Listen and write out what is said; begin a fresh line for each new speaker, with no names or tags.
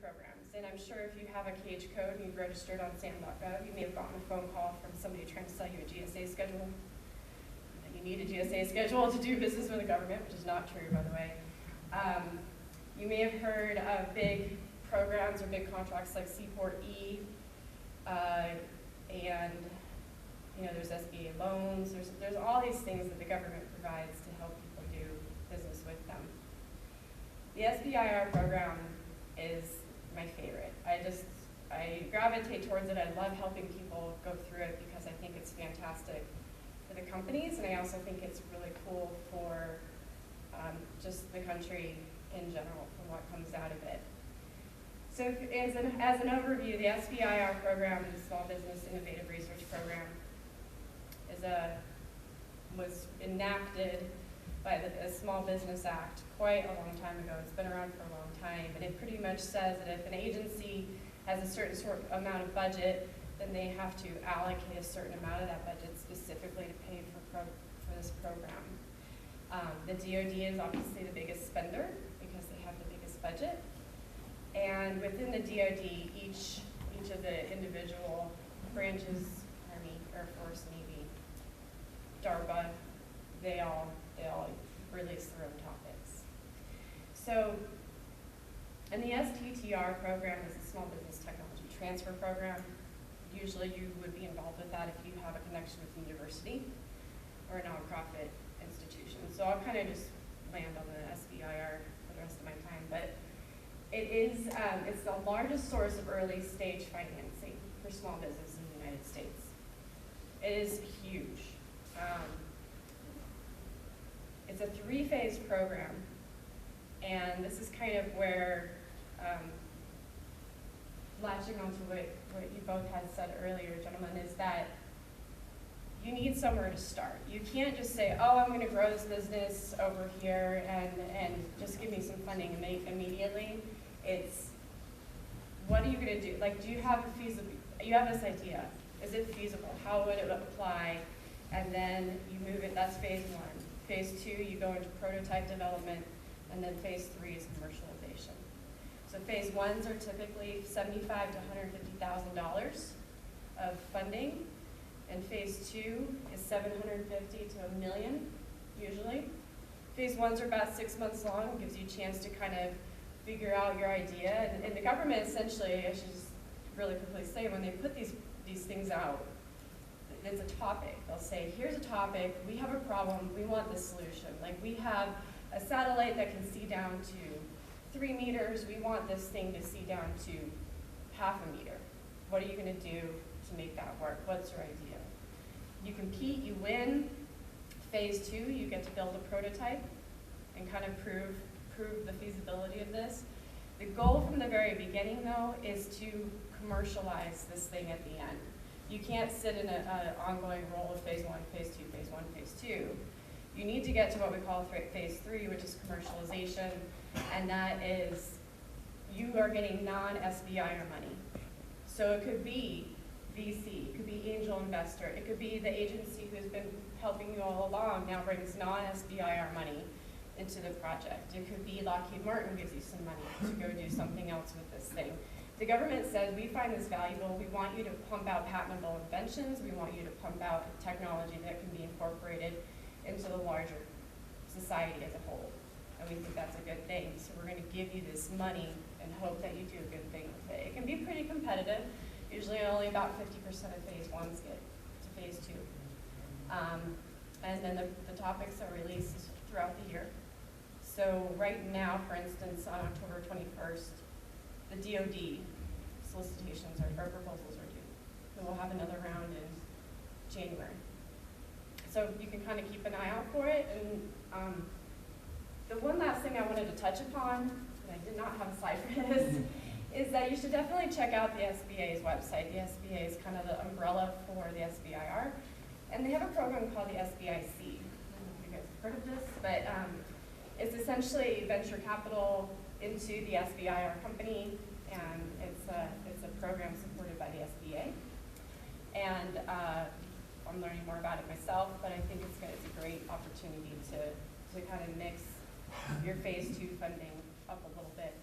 programs. And I'm sure if you have a KH code and you've registered on SAM.gov, you may have gotten a phone call from somebody trying to sell you a GSA schedule. And you need a GSA schedule to do business with the government, which is not true, by the way. You may have heard of big programs or big contracts like seaport-e, and there's SBA loans. There's all these things that the government provides to help people do business with them. The SBIR program is my favorite. I gravitate towards it. I love helping people go through it because I think it's fantastic for the companies, and I also think it's really cool for just the country in general, from what comes out of it. So as an overview, the SBIR program, the Small Business Innovative Research Program, was enacted by the Small Business Act quite a long time ago. It's been around for a long time, and it pretty much says that if an agency has a certain amount of budget, then they have to allocate a certain amount of that budget specifically to pay for this program. The DoD is obviously the biggest spender because they have the biggest budget. And within the DoD, each of the individual branches, Army, Air Force, Navy, DARPA, they all release their own topics. So, and the STTR program is a Small Business Technology Transfer Program. Usually you would be involved with that if you have a connection with the university or a nonprofit institution. So I'll kind of just land on the SBIR for the rest of my time. But it's the largest source of early stage financing for small business in the United States. It is huge. It's a 3-phase program, and this is kind of where, latching onto what you both had said earlier, gentlemen, is that you need somewhere to start. You can't just say, oh, I'm going to grow this business over here and just give me some funding and make immediately. It's, what are you going to do? Like, do you have you have this idea. Is it feasible? How would it apply? And then you move it, that's phase 1. Phase 2, you go into prototype development, and then phase 3 is commercialization. So phase 1s are typically $75,000 to $150,000 of funding, and phase 2 is $750,000 to $1 million, usually. Phase 1s are about 6 months long, gives you a chance to kind of figure out your idea, and the government essentially, I should just really quickly say, when they put these things out, it's a topic. They'll say, here's a topic, we have a problem, we want this solution. Like, we have a satellite that can see down to 3 meters, we want this thing to see down to ½ a meter. What are you going to do to make that work? What's your idea? You compete, you win. Phase 2, you get to build a prototype and kind of prove the feasibility of this. The goal from the very beginning, though, is to commercialize this thing at the end. You can't sit in an ongoing role of phase 1, phase 2, phase 1, phase 2. You need to get to what we call phase 3, which is commercialization, and that is you are getting non-SBIR money. So it could be VC, it could be angel investor, it could be the agency who's been helping you all along now brings non-SBIR money into the project. It could be Lockheed Martin gives you some money to go do something else with this thing. The government says, we find this valuable, we want you to pump out patentable inventions, we want you to pump out technology that can be incorporated into the larger society as a whole. And we think that's a good thing. So we're going to give you this money and hope that you do a good thing with it. It can be pretty competitive. Usually only about 50% of phase 1s get to phase 2. And then the topics are released throughout the year. So right now, for instance, on October 21st, the DoD solicitations or proposals are due. And we'll have another round in January. So you can kind of keep an eye out for it. And the one last thing I wanted to touch upon, and I did not have a slide for this, is that you should definitely check out the SBA's website. The SBA is kind of the umbrella for the SBIR. And they have a program called the SBIC. I don't know if you guys have heard of this, but it's essentially venture capital into the SBIR company, and it's a program supported by the SBA. And I'm learning more about it myself, but I think it's a great opportunity to kind of mix your phase 2 funding up a little bit